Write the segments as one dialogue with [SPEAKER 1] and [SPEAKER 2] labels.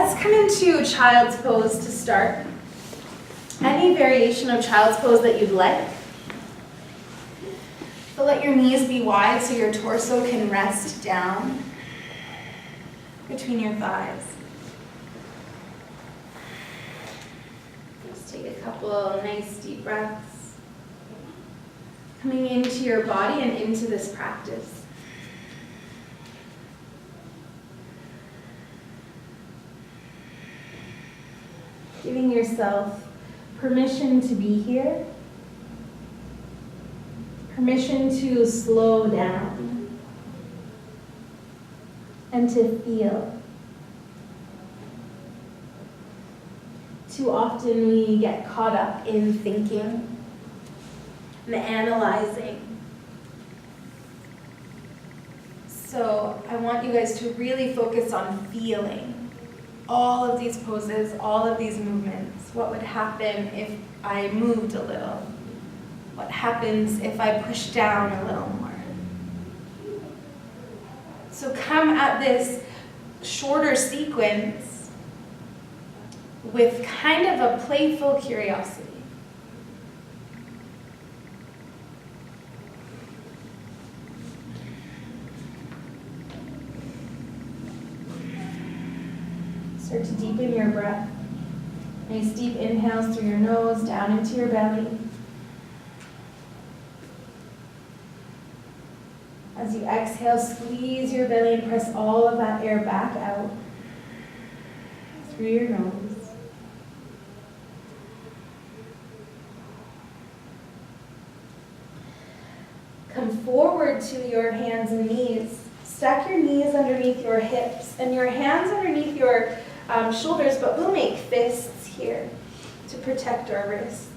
[SPEAKER 1] let's come into child's pose to start. Any variation of child's pose that you'd like. But let your knees be wide so your torso can rest down between your thighs. Just take a couple nice deep breaths. Coming into your body and into this practice. Giving yourself permission to be here. Permission to slow down and to feel. Too often we get caught up in thinking and analyzing. So I want you guys to really focus on feeling all of these poses, all of these movements. What would happen if I moved a little? What happens if I push down a little more? So come at this shorter sequence with kind of a playful curiosity. Start to deepen your breath. Nice deep inhales through your nose, down into your belly. As you exhale, squeeze your belly and press all of that air back out through your nose. Come forward to your hands and knees. Stack your knees underneath your hips and your hands underneath your shoulders, but we'll make fists here to protect our wrists.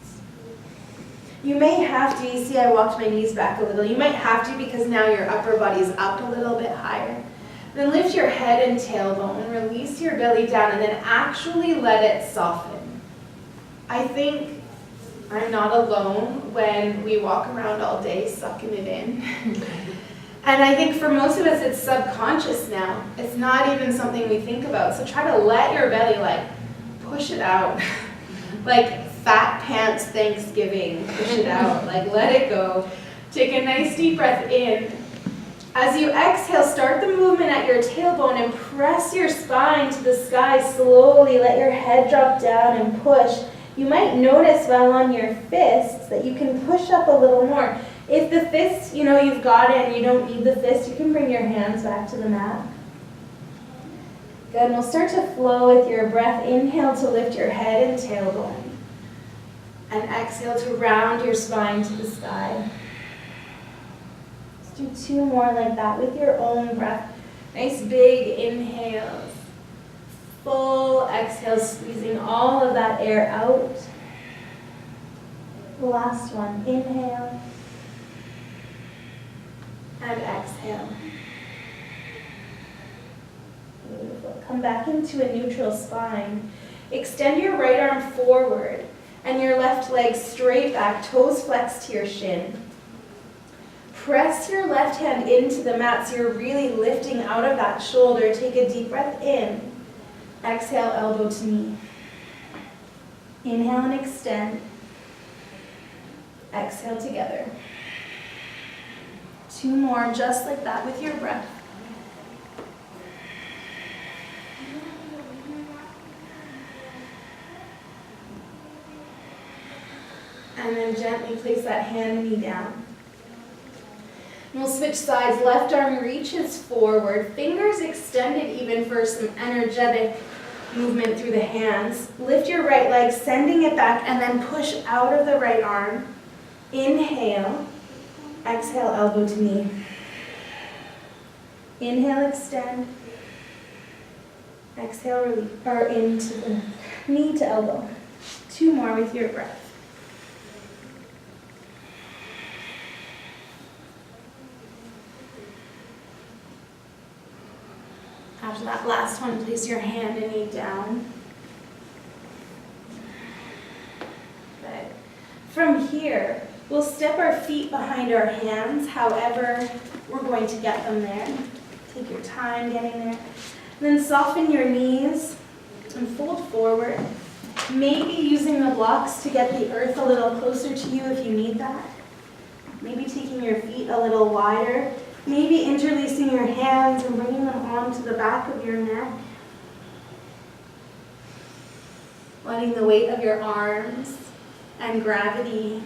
[SPEAKER 1] You may have to, you see I walked my knees back a little, you might have to because now your upper body's up a little bit higher. Then lift your head and tailbone, release your belly down, and then actually let it soften. I think I'm not alone when we walk around all day sucking it in. And I think for most of us, it's subconscious now. It's not even something we think about. So try to let your belly, push it out. Like fat pants Thanksgiving, push it out. Let it go. Take a nice deep breath in. As you exhale, start the movement at your tailbone and press your spine to the sky slowly. Let your head drop down and push. You might notice while on your fists that you can push up a little more. If the fist, you've got it and you don't need the fist, you can bring your hands back to the mat. Good, and we'll start to flow with your breath. Inhale to lift your head and tailbone. And exhale to round your spine to the sky. Let's do 2 more like that with your own breath. Nice big inhales. Full exhale, squeezing all of that air out. Last one, inhale. And exhale. Beautiful. Come back into a neutral spine. Extend your right arm forward and your left leg straight back, toes flexed to your shin. Press your left hand into the mat so you're really lifting out of that shoulder. Take a deep breath in. Exhale, elbow to knee. Inhale and extend. Exhale together. 2 more, just like that with your breath. And then gently place that hand and knee down. And we'll switch sides. Left arm reaches forward, fingers extended even for some energetic movement through the hands. Lift your right leg, sending it back, and then push out of the right arm. Inhale. Exhale, elbow to knee. Inhale, extend. Exhale, release, or into the knee to elbow. 2 more with your breath. After that last one, place your hand and knee down. Good. From here, we'll step our feet behind our hands, however we're going to get them there. Take your time getting there. And then soften your knees And fold forward. Maybe using the blocks to get the earth a little closer to you if you need that. Maybe taking your feet a little wider. Maybe interlacing your hands and bringing them onto the back of your neck. Letting the weight of your arms and gravity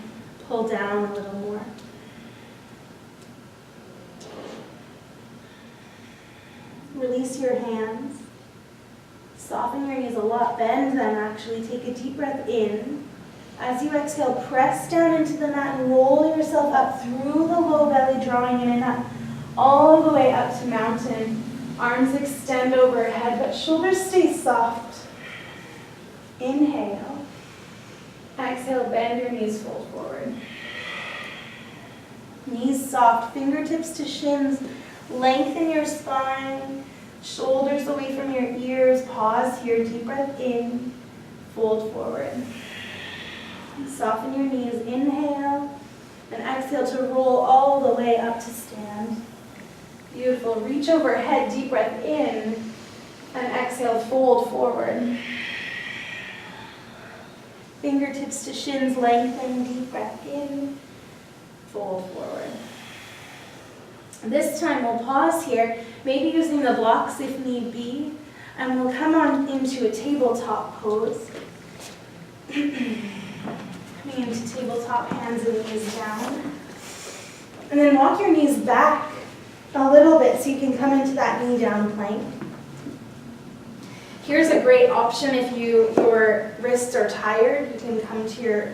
[SPEAKER 1] pull down a little more. Release your hands. Soften your knees a lot. Bend them actually. Take a deep breath in. As you exhale, press down into the mat and roll yourself up through the low belly, drawing in and up, all the way up to mountain. Arms extend overhead, but shoulders stay soft. Inhale. Exhale, bend your knees, fold forward. Knees soft, fingertips to shins. Lengthen your spine. Shoulders away from your ears. Pause here. Deep breath in. Fold forward. Soften your knees. Inhale. And exhale to roll all the way up to stand. Beautiful. Reach overhead. Deep breath in. And exhale. Fold forward. Fingertips to shins. Lengthen. Deep breath in. Fold forward. This time we'll pause here, maybe using the blocks if need be, and we'll come on into a tabletop pose. Coming into tabletop, hands and knees down. And then walk your knees back a little bit so you can come into that knee down plank. Here's a great option if your wrists are tired. You can come to your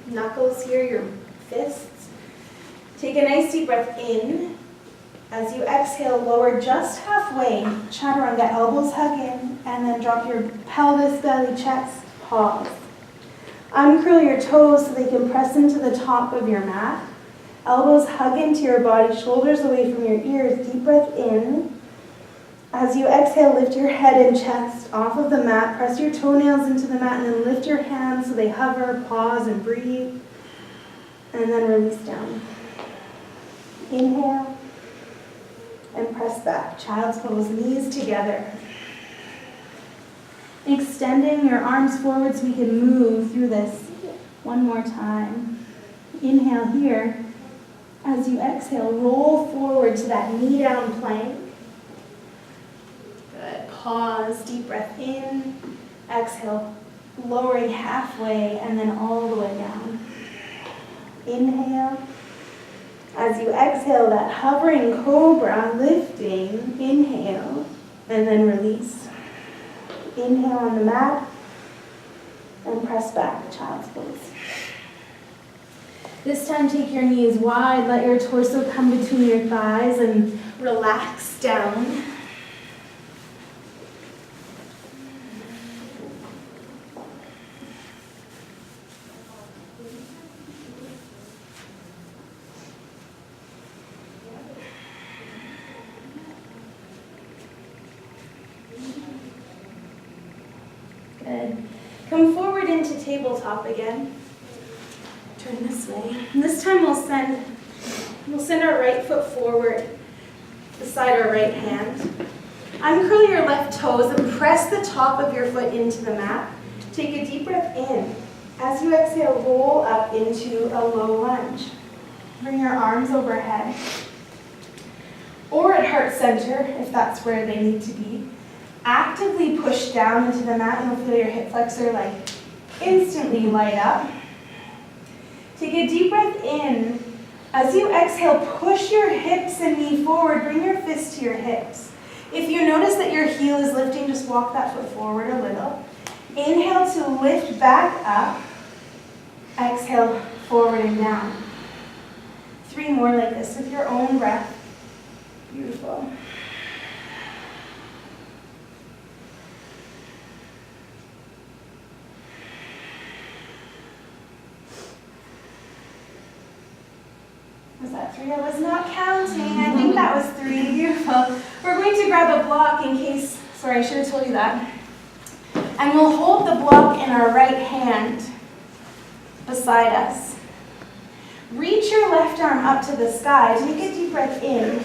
[SPEAKER 1] knuckles here, your fists. Take a nice deep breath in. As you exhale, lower just halfway. Chaturanga, elbows hug in, and then drop your pelvis, belly, chest, pause. Uncurl your toes so they can press into the top of your mat. Elbows hug into your body, shoulders away from your ears. Deep breath in. As you exhale, lift your head and chest off of the mat. Press your toenails into the mat, and then lift your hands so they hover, pause, and breathe. And then release down. Inhale and press back. Child's pose, knees together. Extending your arms forward so we can move through this one more time. Inhale here. As you exhale, roll forward to that knee down plank. Good. Pause, deep breath in. Exhale, lowering halfway and then all the way down. Inhale. As you exhale, that hovering cobra, lifting, inhale, and then release. Inhale on the mat, and press back, child's pose. This time, take your knees wide, let your torso come between your thighs, and relax down. Good. Come forward into tabletop again. Turn this way. And this time we'll send our right foot forward beside our right hand. Uncurl your left toes and press the top of your foot into the mat. Take a deep breath in. As you exhale, roll up into a low lunge. Bring your arms overhead. Or at heart center, if that's where they need to be. Actively push down into the mat, and you'll feel your hip flexor instantly light up. Take a deep breath in. As you exhale, push your hips and knee forward. Bring your fists to your hips. If you notice that your heel is lifting, just walk that foot forward a little. Inhale to lift back up. Exhale, forward and down. 3 more like this with your own breath. Beautiful. Was that 3? I was not counting. I think that was 3. Beautiful. We're going to grab a block in case, sorry, I should have told you that. And we'll hold the block in our right hand beside us. Reach your left arm up to the sky. Take a deep breath in.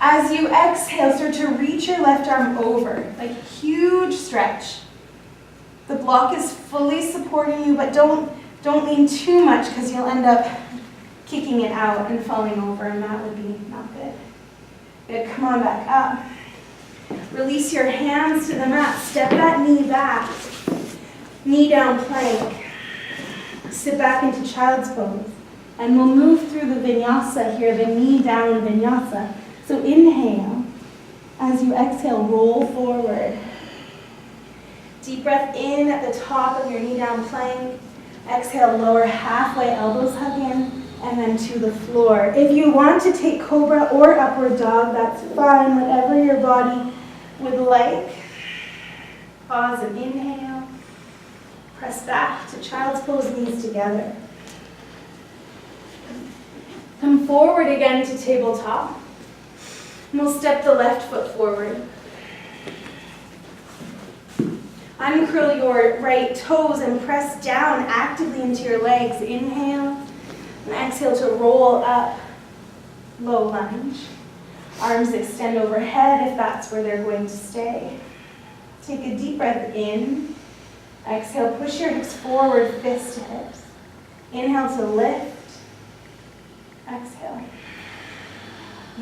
[SPEAKER 1] As you exhale, start to reach your left arm over, like huge stretch. The block is fully supporting you, but don't lean too much because you'll end up kicking it out and falling over, and that would be not good. Good, come on back up. Release your hands to the mat. Step that knee back. Knee down plank. Sit back into child's pose. And we'll move through the vinyasa here, the knee down vinyasa. So inhale. As you exhale, roll forward. Deep breath in at the top of your knee down plank. Exhale, lower halfway, elbows hug in, and then to the floor. If you want to take cobra or upward dog, that's fine, whatever your body would like. Pause and inhale. Press back to child's pose, knees together. Come forward again to tabletop. And we'll step the left foot forward. Uncurl your right toes and press down actively into your legs. Inhale. And exhale to roll up. Low lunge. Arms extend overhead if that's where they're going to stay. Take a deep breath in. Exhale, push your hips forward, fist to hips. Inhale to lift. Exhale.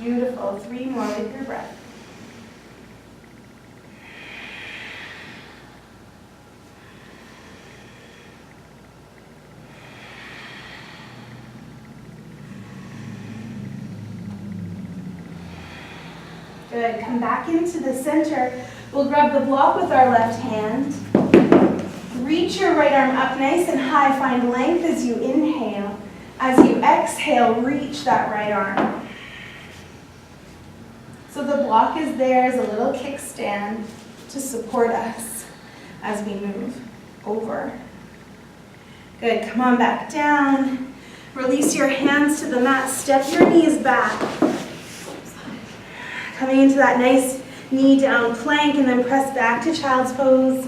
[SPEAKER 1] Beautiful. 3 more with your breath. Good. Come back into the center. We'll grab the block with our left hand. Reach your right arm up nice and high. Find length as you inhale. As you exhale, reach that right arm. So the block is there as a little kickstand to support us as we move over. Good. Come on back down. Release your hands to the mat. Step your knees back. Coming into that nice knee down plank, and then press back to child's pose.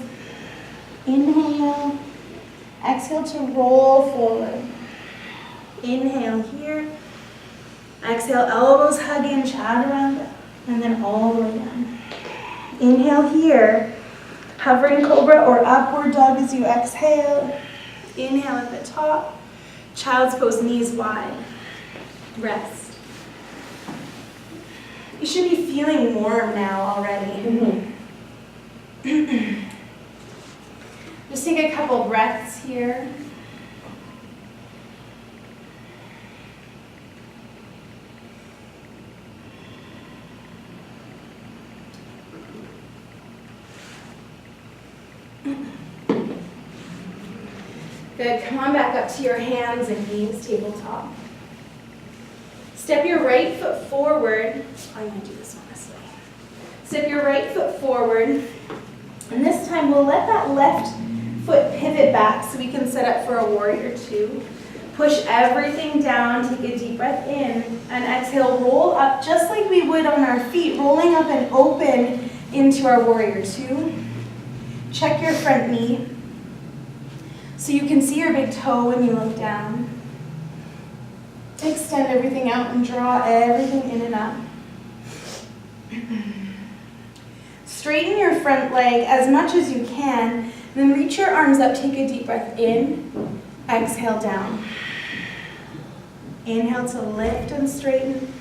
[SPEAKER 1] Inhale. Exhale to roll forward. Inhale here. Exhale, elbows hug in, chaturanga, and then all the way down. Inhale here. Hovering cobra or upward dog as you exhale. Inhale at the top. Child's pose, knees wide. Rest. You should be feeling warm now already. Just take a couple breaths here. Good, come on back up to your hands and knees, tabletop. Step your right foot forward. I'm going to do this one this way. Step your right foot forward. And this time we'll let that left foot pivot back so we can set up for a warrior 2. Push everything down, take a deep breath in, and exhale, roll up just like we would on our feet, rolling up and open into our warrior 2. Check your front knee so you can see your big toe when you look down. Extend everything out and draw everything in and up. Straighten your front leg as much as you can, then reach your arms up, take a deep breath in, exhale down. Inhale to lift and straighten,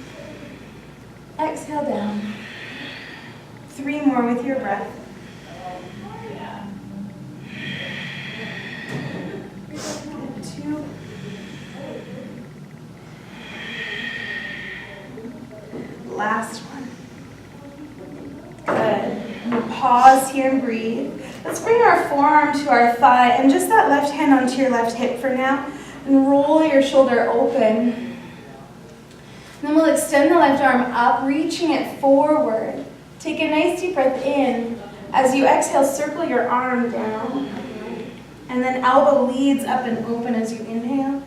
[SPEAKER 1] exhale down. 3 more with your breath. Good, 2. Last one. Good. We'll pause here and breathe. Let's bring our forearm to our thigh and just that left hand onto your left hip for now. And roll your shoulder open. Then we'll extend the left arm up, reaching it forward. Take a nice deep breath in. As you exhale, circle your arm down. And then elbow leads up and open as you inhale.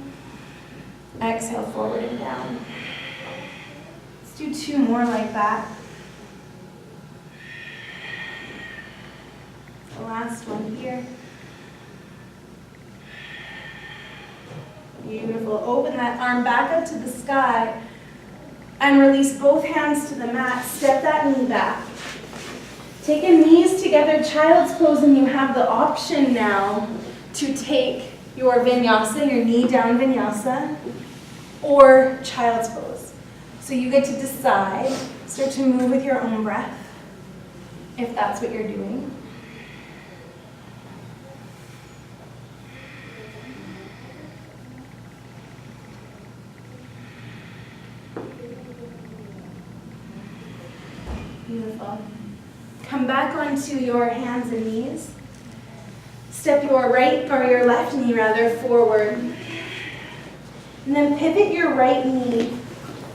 [SPEAKER 1] Exhale, forward and down. Do 2 more like that. The last one here. Beautiful. Open that arm back up to the sky. And release both hands to the mat. Step that knee back. Take your knees together, child's pose, and you have the option now to take your vinyasa, your knee down vinyasa, or child's pose. So you get to decide, start to move with your own breath, if that's what you're doing. Beautiful. Come back onto your hands and knees. Step your right, or your left knee rather, forward. And then pivot your right knee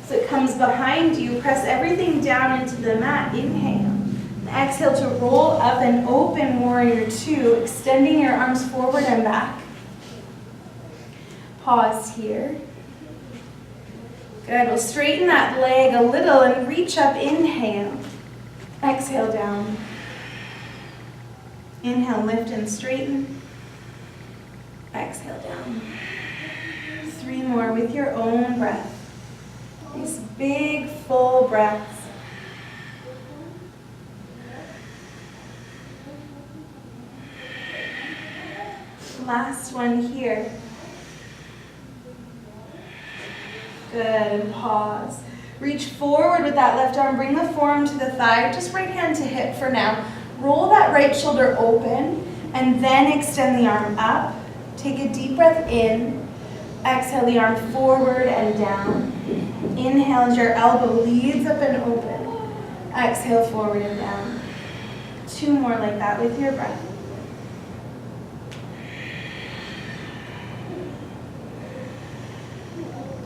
[SPEAKER 1] so it comes behind you. Press everything down into the mat. Inhale. And exhale to roll up and open warrior two, extending your arms forward and back. Pause here. Good. We'll straighten that leg a little and reach up. Inhale. Exhale down. Inhale, lift and straighten. Exhale down. 3 more with your own breath. These big, full breaths. Last one here. Good, and pause. Reach forward with that left arm, bring the forearm to the thigh, just right hand to hip for now. Roll that right shoulder open, and then extend the arm up. Take a deep breath in. Exhale the arm forward and down. Inhale as your elbow leads up and open. Exhale forward and down. 2 more like that with your breath.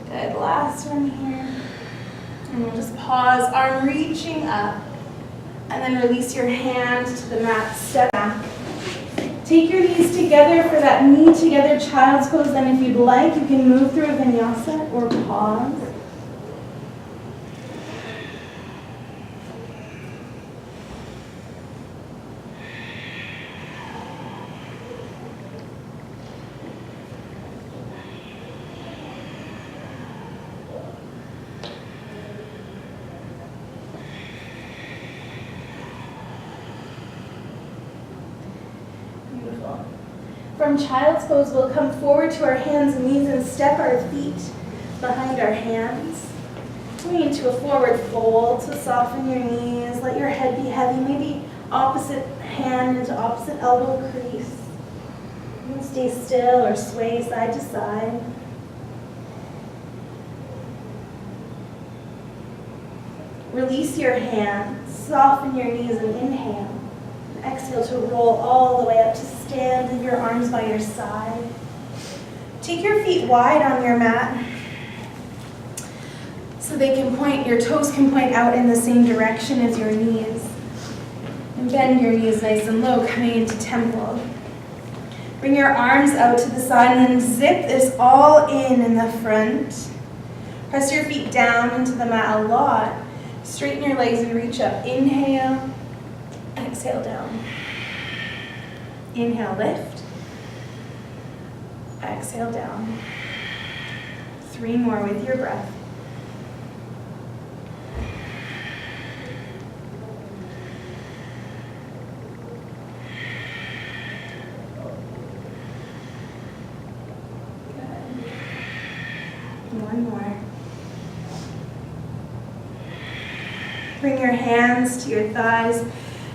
[SPEAKER 1] Good, last one here. And we'll just pause, arm reaching up, and then release your hand to the mat, step back. Take your knees together for that knee together child's pose, then if you'd like, you can move through a vinyasa or pause. From child's pose, we'll come forward to our hands and knees and step our feet behind our hands. Going into a forward fold, so soften your knees, let your head be heavy, maybe opposite hand into opposite elbow crease. You can stay still or sway side to side. Release your hands, soften your knees and inhale. Exhale to roll all the way up to stand, leave your arms by your side. Take your feet wide on your mat so they can point, your toes can point out in the same direction as your knees. And bend your knees nice and low, coming into temple. Bring your arms out to the side and then zip this all in the front. Press your feet down into the mat a lot. Straighten your legs and reach up. Inhale. Exhale down. Inhale, lift. Exhale down. 3 more with your breath. Good. 1 more. Bring your hands to your thighs.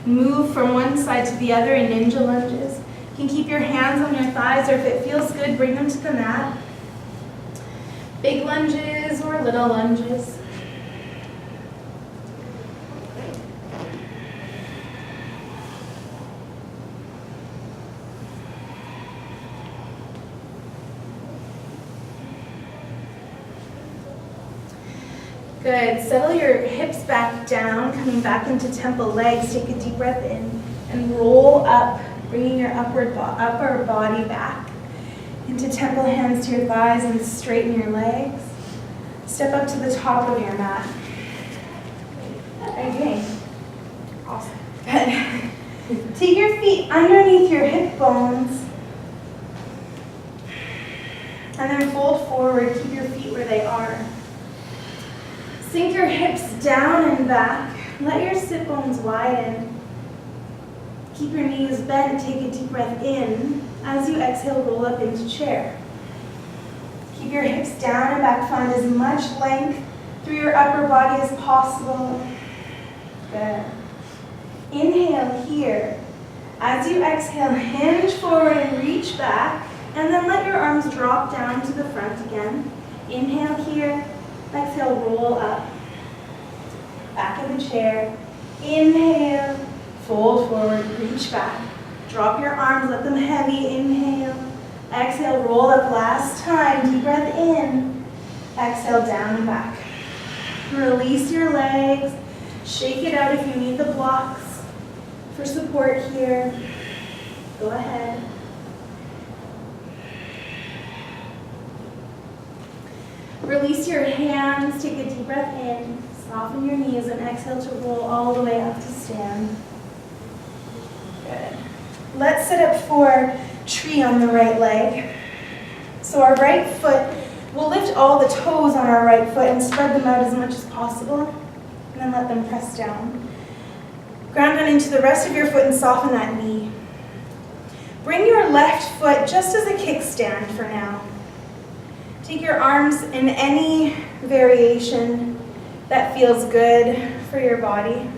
[SPEAKER 1] Move from one side to the other in ninja lunges. You can keep your hands on your thighs, or if it feels good, bring them to the mat. Big lunges or little lunges. Good. Settle your hips back down, coming back into temple legs. Take a deep breath in and roll up, bringing your upper body back into temple, hands to your thighs, and straighten your legs. Step up to the top of your mat. How are you doing? Awesome. Good. Take your feet underneath your hip bones and then fold forward. Keep your feet where they are. Sink your hips down and back. Let your sit bones widen. Keep your knees bent. Take a deep breath in. As you exhale, roll up into chair. Keep your hips down and back. Find as much length through your upper body as possible. Good. Inhale here. As you exhale, hinge forward and reach back. And then let your arms drop down to the front again. Inhale here. Exhale, roll up. Back in the chair. Inhale. Fold forward, reach back. Drop your arms, let them heavy. Inhale. Exhale, roll up last time. Deep breath in. Exhale, down and back. Release your legs. Shake it out if you need the blocks for support here. Go ahead. Release your hands. Take a deep breath in. Soften your knees and exhale to roll all the way up to stand. Good. Let's sit up for tree on the right leg. So our right foot, we'll lift all the toes on our right foot and spread them out as much as possible. And then let them press down. Ground down into the rest of your foot and soften that knee. Bring your left foot just as a kickstand for now. Take your arms in any variation that feels good for your body.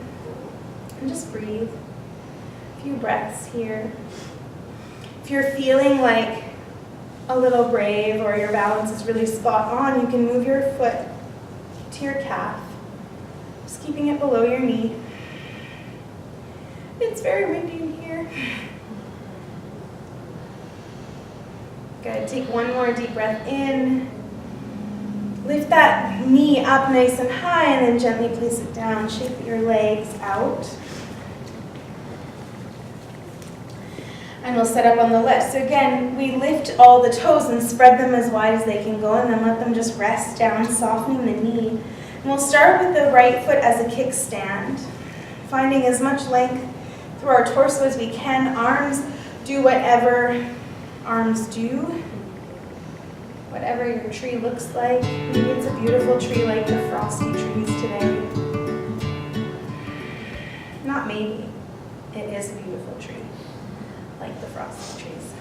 [SPEAKER 1] And just breathe. A few breaths here. If you're feeling like a little brave or your balance is really spot on, you can move your foot to your calf, just keeping it below your knee. It's very windy in here. Good. Take one more deep breath in. Lift that knee up nice and high and then gently place it down. Shake your legs out. And we'll set up on the left. So again, we lift all the toes and spread them as wide as they can go and then let them just rest down, softening the knee. And we'll start with the right foot as a kickstand, finding as much length through our torso as we can. Arms do whatever arms do. Whatever your tree looks like. Maybe it's a beautiful tree like the frosty trees today. Not maybe. It is a beautiful tree like the frosty trees.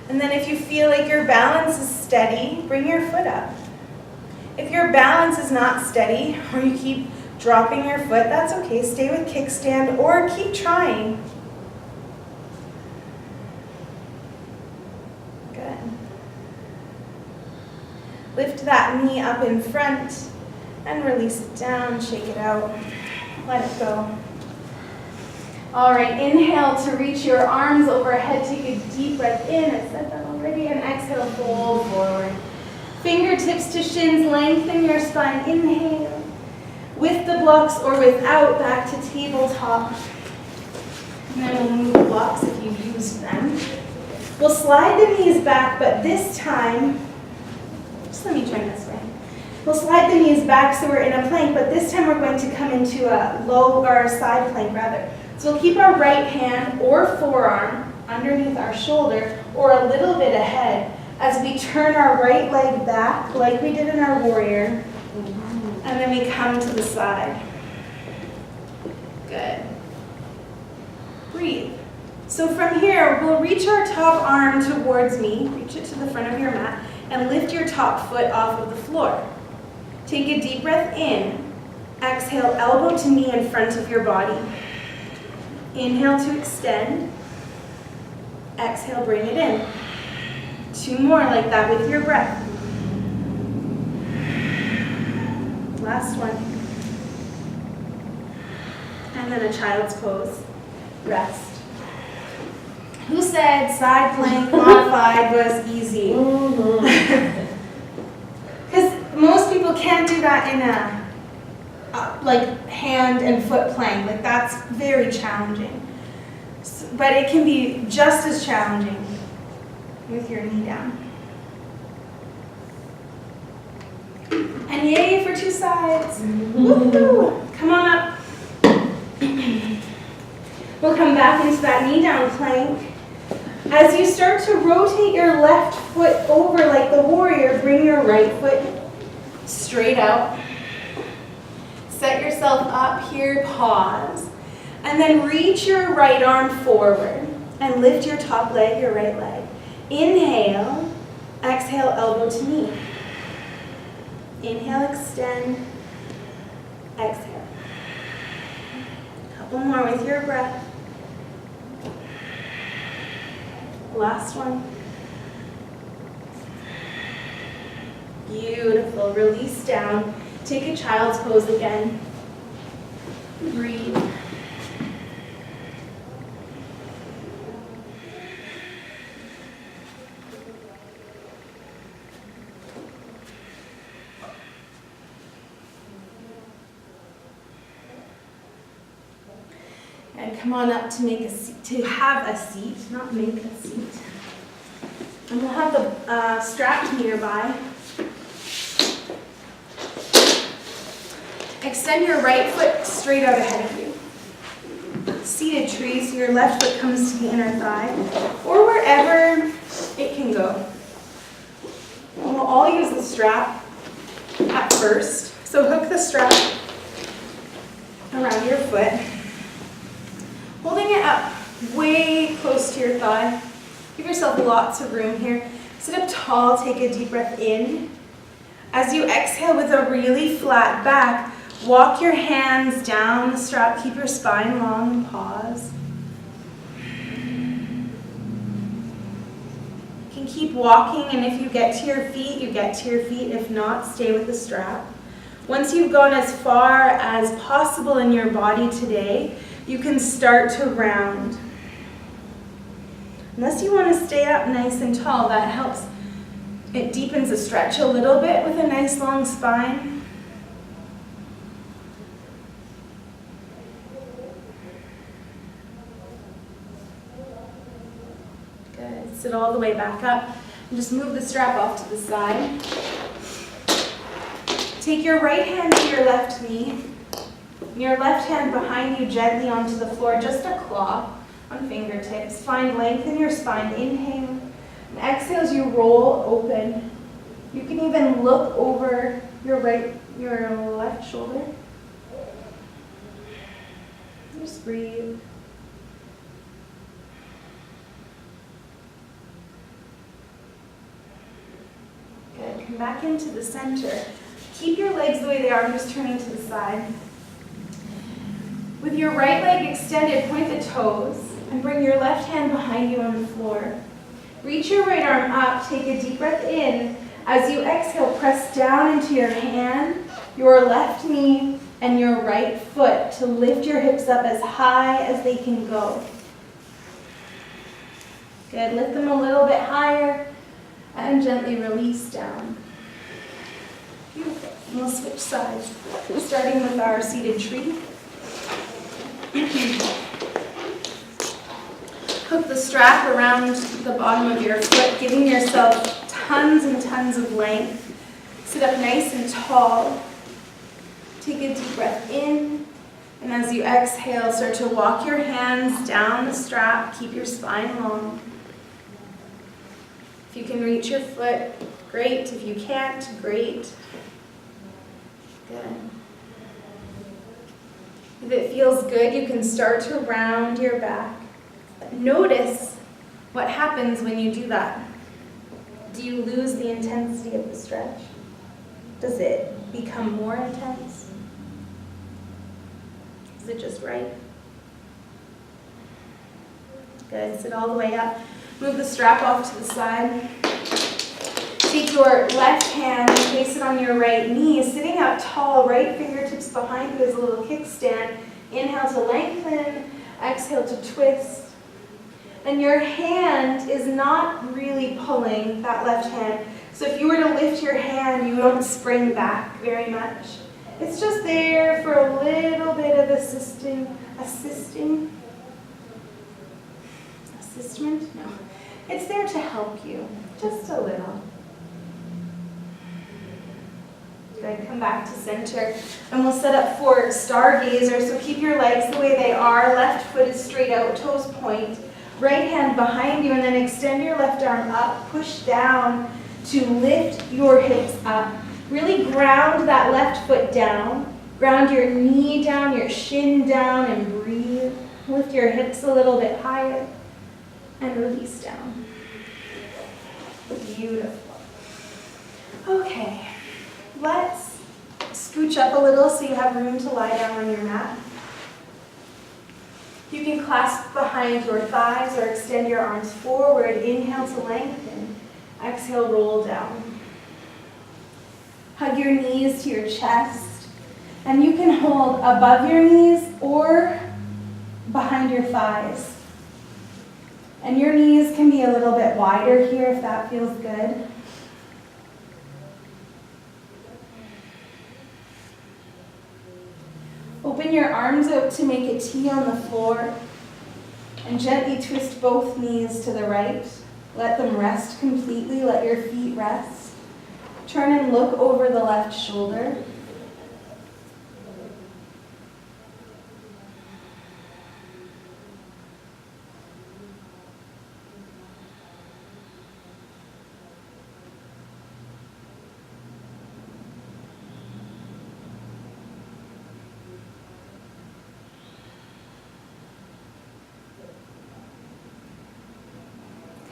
[SPEAKER 1] And then if you feel like your balance is steady, bring your foot up. If your balance is not steady or you keep dropping your foot, that's okay. Stay with kickstand or keep trying. Good. Lift that knee up in front and release it down. Shake it out. Let it go. All right, inhale to reach your arms overhead. Take a deep breath in. I said that already. And exhale, fold forward. Fingertips to shins, lengthen your spine. Inhale. With the blocks or without, back to tabletop. And then we'll move the blocks if you've used them. We'll slide the knees back, but this time, just let me turn this way. We'll slide the knees back so we're in a plank, but this time we're going to come into a low or a side plank rather. So we'll keep our right hand or forearm underneath our shoulder or a little bit ahead as we turn our right leg back like we did in our warrior. And then we come to the side. Good. Breathe. So from here, we'll reach our top arm towards me, reach it to the front of your mat, and lift your top foot off of the floor. Take a deep breath in. Exhale, elbow to knee in front of your body. Inhale to extend. Exhale, bring it in. 2 more like that with your breath. Last one. And then a child's pose. Rest. Who said side plank modified was easy? Because most people can't do that in a like hand and foot plank. Like that's very challenging. But it can be just as challenging with your knee down. And yay for 2 sides. Woo-hoo. Come on up. We'll come back into that knee down plank. As you start to rotate your left foot over like the warrior, bring your right foot straight out. Set yourself up here, pause, and then reach your right arm forward and lift your top leg, your right leg. Inhale, exhale, elbow to knee. Inhale, extend, exhale. A couple more with your breath. Last one. Beautiful. Release down. Take a child's pose again. Breathe. And come on up to make a seat, to have a seat, not make a seat. And we'll have the strap nearby. Extend your right foot straight out ahead of you. Seated tree, so your left foot comes to the inner thigh, or wherever it can go. And we'll all use the strap at first. So hook the strap around your foot, holding it up way close to your thigh. Give yourself lots of room here. Sit up tall, take a deep breath in. As you exhale with a really flat back, walk your hands down the strap, keep your spine long and pause. You can keep walking, and if you get to your feet, you get to your feet. If not, stay with the strap. Once you've gone as far as possible in your body today, you can start to round. Unless you want to stay up nice and tall, that helps. It deepens the stretch a little bit with a nice long spine. Good. Sit all the way back up and just move the strap off to the side. Take your right hand to your left knee. Your left hand behind you gently onto the floor, just a claw on fingertips. Find length in your spine. Inhale. And exhale as you roll open. You can even look over your left shoulder. Just breathe. Good. Come back into the center. Keep your legs the way they are. I'm just turning to the side. With your right leg extended, point the toes and bring your left hand behind you on the floor. Reach your right arm up, take a deep breath in. As you exhale, press down into your hand, your left knee, and your right foot to lift your hips up as high as they can go. Good, lift them a little bit higher and gently release down. Beautiful. And we'll switch sides, starting with our seated tree. Hook the strap around the bottom of your foot, giving yourself tons and tons of length. Sit up nice and tall. Take a deep breath in, and as you exhale, start to walk your hands down the strap. Keep your spine long. If you can reach your foot, great. If you can't, great. Good. If it feels good, you can start to round your back. Notice what happens when you do that. Do you lose the intensity of the stretch? Does it become more intense? Is it just right? Good. Sit all the way up. Move the strap off to the side. Take your left hand and place it on your right knee, sitting up tall, right fingertips behind you as a little kickstand. Inhale to lengthen, exhale to twist. And your hand is not really pulling that left hand. So if you were to lift your hand, you don't spring back very much. It's just there for a little bit of assistment? No. It's there to help you, just a little. Good, come back to center. And we'll set up for stargazer. So keep your legs the way they are. Left foot is straight out, toes point. Right hand behind you, and then extend your left arm up. Push down to lift your hips up. Really ground that left foot down. Ground your knee down, your shin down, and breathe. Lift your hips a little bit higher and release down. Beautiful. Okay, let's scooch up a little so you have room to lie down on your mat. You can clasp behind your thighs or extend your arms forward. Inhale to lengthen. Exhale, roll down. Hug your knees to your chest. And you can hold above your knees or behind your thighs. And your knees can be a little bit wider here if that feels good. Open your arms out to make a T on the floor and gently twist both knees to the right. Let them rest completely. Let your feet rest. Turn and look over the left shoulder.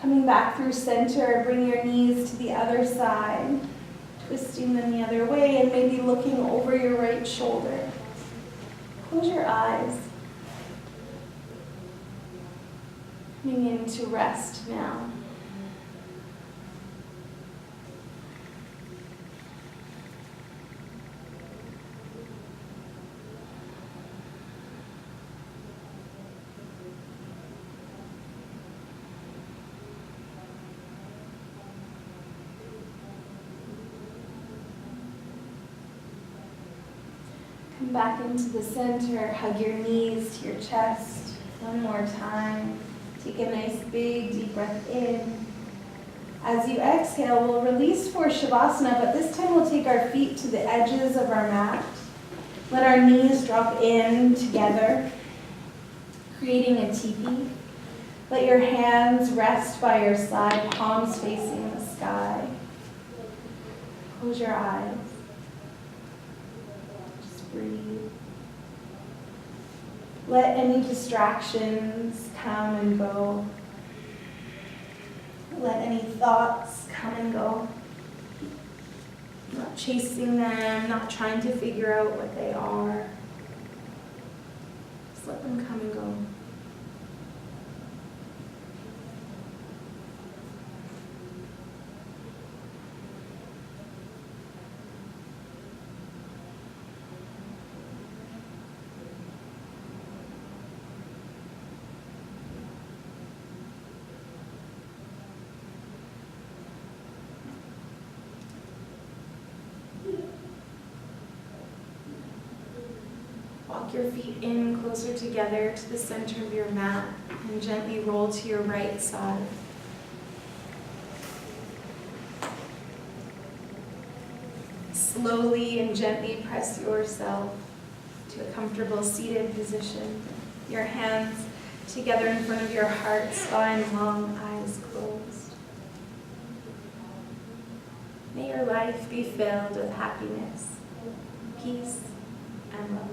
[SPEAKER 1] Coming back through center, bring your knees to the other side, twisting them the other way and maybe looking over your right shoulder. Close your eyes. Coming into rest now. Come back into the center, hug your knees to your chest. One more time. Take a nice big deep breath in. As you exhale, we'll release for Shavasana, but this time we'll take our feet to the edges of our mat. Let our knees drop in together, creating a teepee. Let your hands rest by your side, palms facing the sky. Close your eyes. Breathe. Let any distractions come and go. Let any thoughts come and go. Not chasing them, not trying to figure out what they are. Just let them come and go. Walk your feet in closer together to the center of your mat and gently roll to your right side. Slowly and gently press yourself to a comfortable seated position. Your hands together in front of your heart, spine long, eyes closed. May your life be filled with happiness, peace, and love.